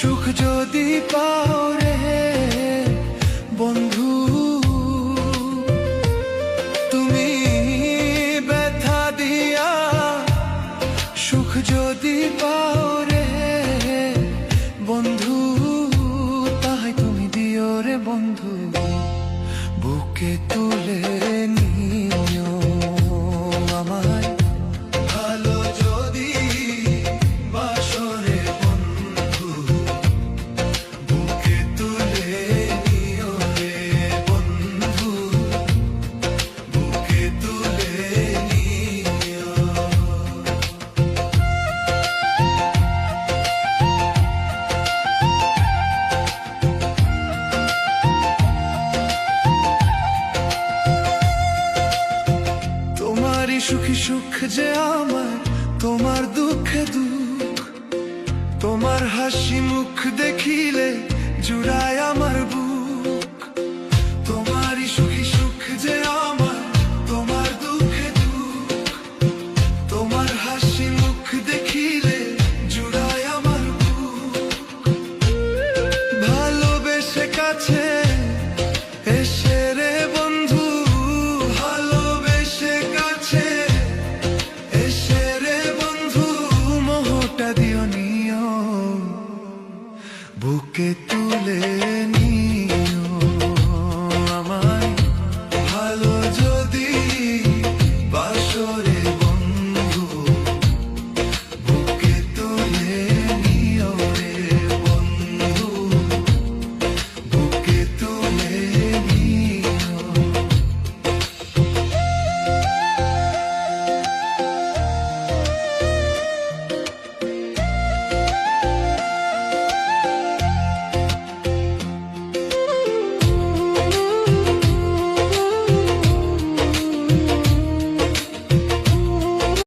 সুখ যদি পাও রে বন্ধু, তুমি ব্যথা দিয়া সুখ যদি পাও রে বন্ধু, তাই তুমি দিও রে বন্ধু, বুকে তুলে নিও আমায়। ভালো যদি বাসো রে বন্ধু, বুকে তুলে নিও রে বন্ধু, বুকে তুলে নিও। তোমারই সুখী সুখ যে আমার, তোমার দুঃখে দুঃখ, তোমার হাসি মুখ দেখিলে জুড়ায় আমার বুক। তোমারই সুখী সুখ যে আমার, তোমার দুঃখে দুঃখ, তোমার হাসি মুখ দেখিলে জুড়ায় আমার বুক। ভালোবেসে কাছে এসে রে বন্ধু, ভালোবেসে কাছে এসে রে বন্ধু, মোহটা দিও নিও বুকে।